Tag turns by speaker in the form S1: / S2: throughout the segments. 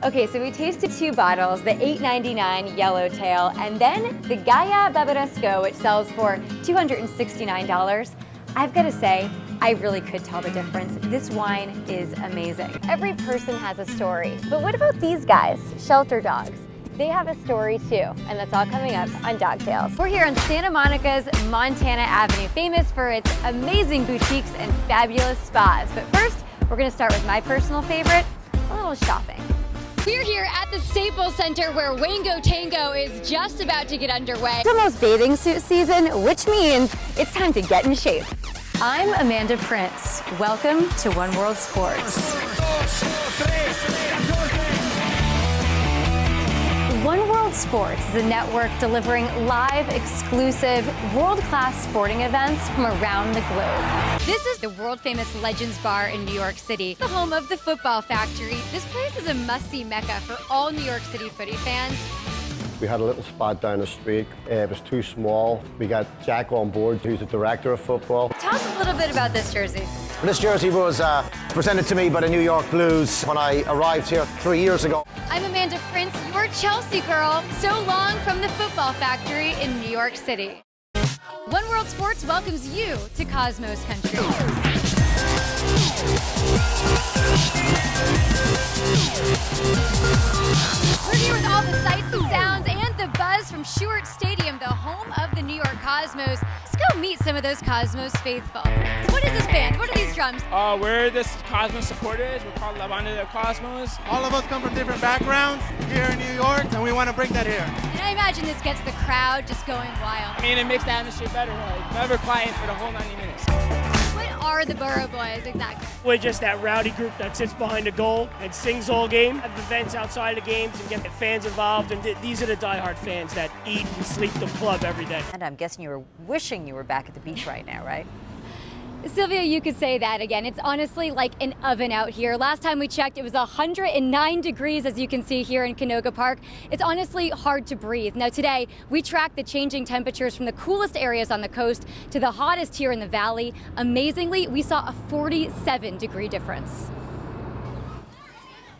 S1: Okay, so we tasted 2 bottles, the $8.99 Yellowtail, and then the Gaia Barbaresco, which sells for $269. I've got to say, I really could tell the difference. This wine is amazing. Every person has a story, but what about these guys, Shelter Dogs? They have a story too, and that's all coming up on Dog Tales. We're here on Santa Monica's Montana Avenue, famous for its amazing boutiques and fabulous spas. But first, we're gonna start with my personal favorite, a little shopping. We're here at the Staples Center where Wango Tango is just about to get underway. It's almost bathing suit season, which means it's time to get in shape. I'm Amanda Prince. Welcome to One World Sports. One World Sports is a network delivering live, exclusive, world-class sporting events from around the globe. This is the world-famous Legends Bar in New York City, the home of the Football Factory. This place is a must-see mecca for all New York City footy fans.
S2: We had a little spot down the street. It was too small. We got Jack on board, who's the director of football.
S1: Tell us a little bit about this jersey.
S3: This jersey was presented to me by the New York Blues when I arrived here 3 years ago.
S1: I'm Amanda Prince, your Chelsea girl, so long from the Football Factory in New York City. One World Sports welcomes you to Cosmos Country. We're here with all the sights and sounds and the buzz from Stewart Stadium, the home of the New York Cosmos. Let's go meet some of those Cosmos faithful. So what is this band? What are these drums?
S4: We're the Cosmos supporters. We're called La Banda del Cosmos.
S5: All of us come from different backgrounds here in New York, and we want to bring that here.
S1: And I imagine this gets the crowd just going wild.
S4: I mean, it makes the atmosphere better. Like, never quiet for the whole 90 minutes.
S1: What are the Borough Boys exactly?
S6: We're just that rowdy group that sits behind a goal and sings all game, have events outside of games and get the fans involved. And these are the diehard fans that eat and sleep the club every day.
S7: And I'm guessing you were wishing you were back at the beach right now, right?
S1: Sylvia, you could say that again. It's honestly like an oven out here. Last time we checked, it was 109 degrees, as you can see here in Canoga Park. It's honestly hard to breathe. Now today, we tracked the changing temperatures from the coolest areas on the coast to the hottest here in the valley. Amazingly, we saw a 47-degree difference.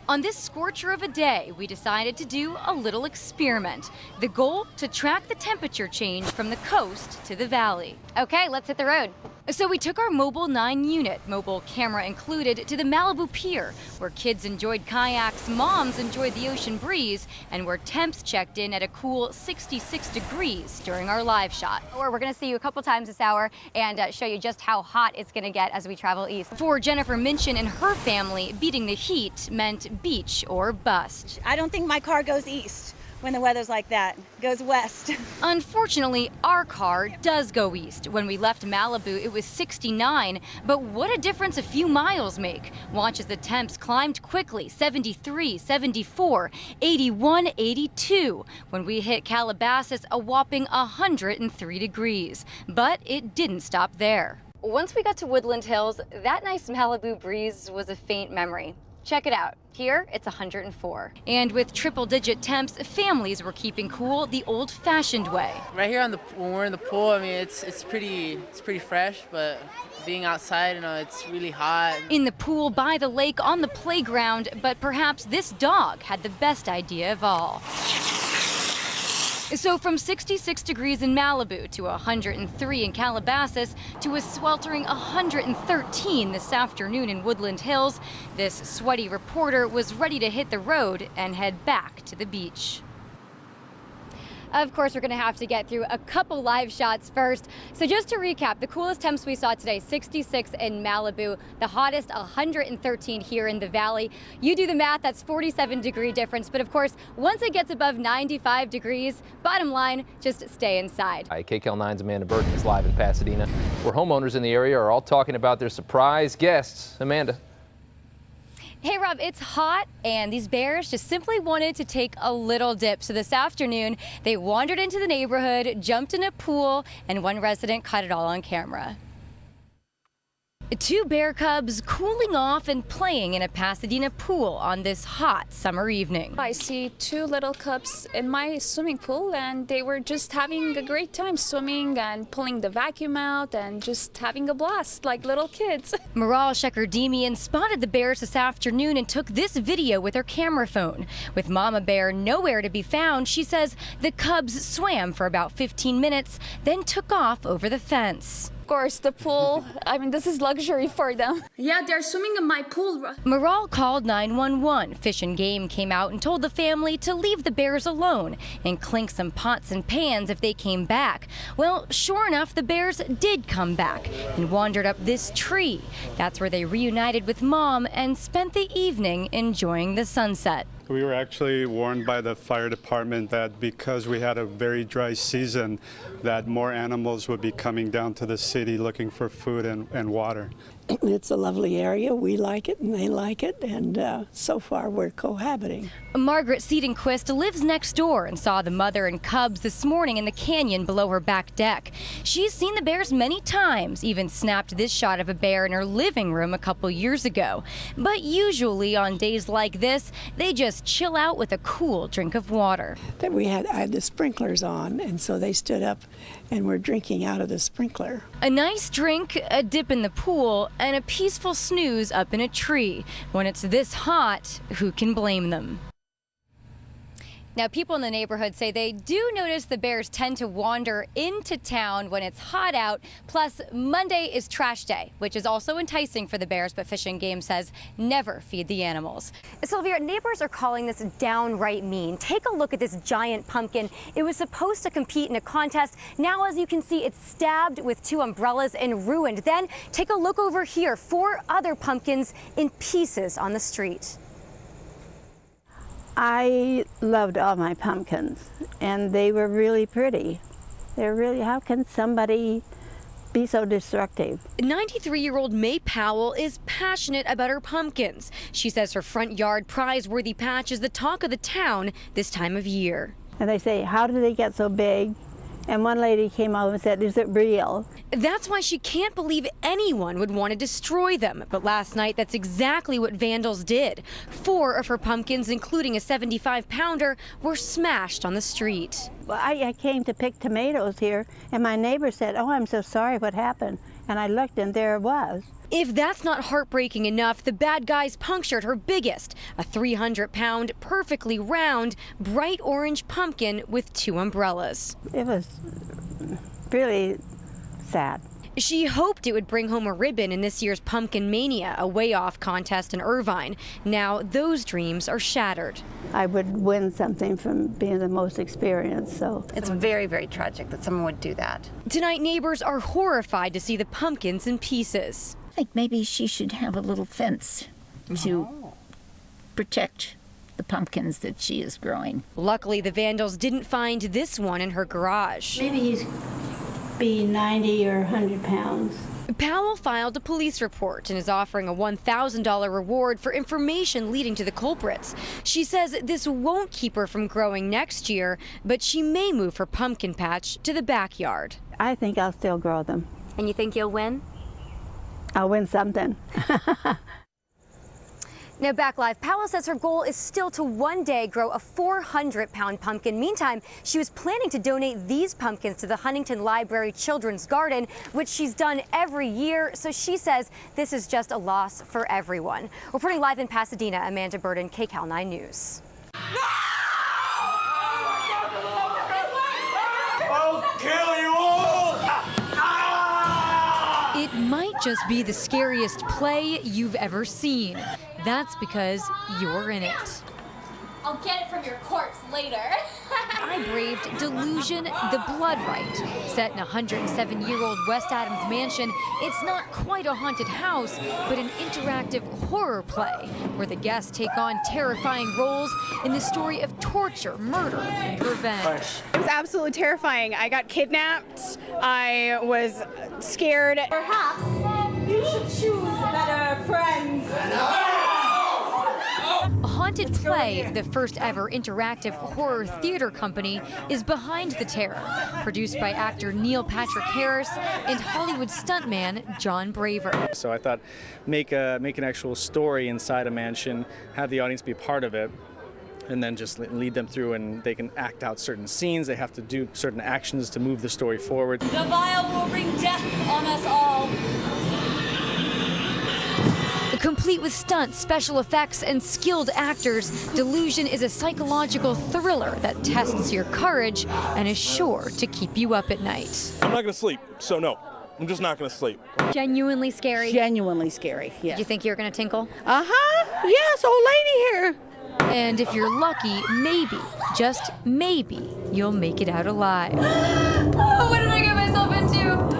S1: On this scorcher of a day, we decided to do a little experiment. The goal, to track the temperature change from the coast to the valley. Okay, let's hit the road. So we took our Mobile 9 unit, mobile camera included, to the Malibu Pier, where kids enjoyed kayaks, moms enjoyed the ocean breeze, and where temps checked in at a cool 66 degrees during our live shot. We're gonna see you a couple times this hour and show you just how hot it's gonna get as we travel east. For Jennifer Minchin and her family, beating the heat meant beach or bust.
S8: I don't think my car goes east when the weather's like that. It goes west.
S1: Unfortunately, our car does go east. When we left Malibu, it was 69, but what a difference a few miles make. Watch as the temps climbed quickly, 73, 74, 81, 82. When we hit Calabasas, a whopping 103 degrees. But it didn't stop there. Once we got to Woodland Hills, that nice Malibu breeze was a faint memory. Check it out. Here, it's 104. And with triple-digit temps, families were keeping cool the old-fashioned way.
S9: Right here when we're in the pool, I mean, it's pretty fresh, but being outside, you know, it's really hot.
S1: In the pool, by the lake, on the playground, but perhaps this dog had the best idea of all. So from 66 degrees in Malibu to 103 in Calabasas to a sweltering 113 this afternoon in Woodland Hills, this sweaty reporter was ready to hit the road and head back to the beach. Of course, we're going to have to get through a couple live shots first. So just to recap, the coolest temps we saw today, 66 in Malibu, the hottest 113 here in the valley. You do the math, that's 47-degree difference. But of course, once it gets above 95 degrees, bottom line, just stay inside.
S10: Hi, KCAL9's Amanda Burton is live in Pasadena, where homeowners in the area are all talking about their surprise guests. Amanda.
S1: Hey Rob, it's hot and these bears just simply wanted to take a little dip. So this afternoon, they wandered into the neighborhood, jumped in a pool, and one resident caught it all on camera. Two bear cubs cooling off and playing in a Pasadena pool on this hot summer evening.
S11: I see two little cubs in my swimming pool, and they were just having a great time swimming and pulling the vacuum out and just having a blast like little kids.
S1: Maral Shekerdemian spotted the bears this afternoon and took this video with her camera phone. With Mama Bear nowhere to be found, she says the cubs swam for about 15 minutes, then took off over the fence.
S11: Of course, the pool, I mean, this is luxury for them. Yeah, they're swimming in my pool.
S1: Maral called 911. Fish and Game came out and told the family to leave the bears alone and clink some pots and pans if they came back. Well, sure enough, the bears did come back and wandered up this tree. That's where they reunited with Mom and spent the evening enjoying the sunset.
S12: We were actually warned by the fire department that because we had a very dry season, that more animals would be coming down to the city looking for food and water.
S13: It's a lovely area. We like it and they like it, and so far we're cohabiting.
S1: Margaret Siedenquist lives next door and saw the mother and cubs this morning in the canyon below her back deck. She's seen the bears many times, even snapped this shot of a bear in her living room a couple years ago. But usually on days like this, they just chill out with a cool drink of water.
S13: That I had the sprinklers on, and so they stood up and were drinking out of the sprinkler.
S1: A nice drink, a dip in the pool, and a peaceful snooze up in a tree. When it's this hot, who can blame them? Now, people in the neighborhood say they do notice the bears tend to wander into town when it's hot out. Plus, Monday is trash day, which is also enticing for the bears, but Fish and Game says never feed the animals. Sylvia, neighbors are calling this downright mean. Take a look at this giant pumpkin. It was supposed to compete in a contest. Now, as you can see, it's stabbed with two umbrellas and ruined. Then take a look over here, 4 other pumpkins in pieces on the street.
S14: I loved all my pumpkins, and they were really pretty. They're really, how can somebody be so destructive?
S1: 93-year-old May Powell is passionate about her pumpkins. She says her front yard prize-worthy patch is the talk of the town this time of year.
S14: And they say, how do they get so big? And one lady came over and said, is it real?
S1: That's why she can't believe anyone would want to destroy them. But last night, that's exactly what vandals did. 4 of her pumpkins, including a 75-pounder, were smashed on the street.
S14: Well, I came to pick tomatoes here, and my neighbor said, oh, I'm so sorry, what happened? And I looked, and there it was.
S1: If that's not heartbreaking enough, the bad guys punctured her biggest, a 300-pound, perfectly round, bright orange pumpkin with 2 umbrellas.
S14: It was really sad.
S1: She hoped it would bring home a ribbon in this year's Pumpkin Mania, a way-off contest in Irvine. Now those dreams are shattered.
S14: I would win something from being the most experienced, so.
S7: It's very, very tragic that someone would do that.
S1: Tonight, neighbors are horrified to see the pumpkins in pieces.
S15: I think maybe she should have a little fence to protect the pumpkins that she is growing.
S1: Luckily, the vandals didn't find this one in her garage.
S14: Maybe he's be 90 or 100 pounds.
S1: Powell filed a police report and is offering a $1,000 reward for information leading to the culprits. She says this won't keep her from growing next year, but she may move her pumpkin patch to the backyard.
S14: I think I'll still grow them.
S1: And you think you'll win?
S14: I'll win something.
S1: Now back live, Powell says her goal is still to one day grow a 400-pound pumpkin. Meantime, she was planning to donate these pumpkins to the Huntington Library Children's Garden, which she's done every year. So she says this is just a loss for everyone. Reporting live in Pasadena, Amanda Burden, KCAL 9 News.
S16: I'll kill you all!
S1: It might just be the scariest play you've ever seen. That's because you're in it.
S17: I'll get it from your corpse later.
S1: I braved Delusion, the Blood Rite. Set in a 107-year-old West Adams mansion, it's not quite a haunted house, but an interactive horror play where the guests take on terrifying roles in the story of torture, murder, and revenge.
S18: It was absolutely terrifying. I got kidnapped. I was scared.
S17: Perhaps you should choose better friends.
S19: Haunted Play, the first ever interactive horror theater company, is behind the terror. Produced by actor Neil Patrick Harris and Hollywood stuntman John Braver.
S20: So I thought, make an actual story inside a mansion, have the audience be part of it, and then just lead them through, and they can act out certain scenes. They have to do certain actions to move the story forward.
S17: The vial will bring death on us all.
S19: Complete with stunts, special effects, and skilled actors, Delusion is a psychological thriller that tests your courage and is sure to keep you up at night.
S16: I'm not going to sleep, so no. I'm just not going to sleep.
S1: Genuinely scary?
S21: Genuinely scary, yeah.
S1: Did you think you were going to tinkle?
S21: Uh-huh. Yes, old lady here.
S19: And if you're lucky, maybe, just maybe, you'll make it out alive.
S17: Oh, what did I get myself into?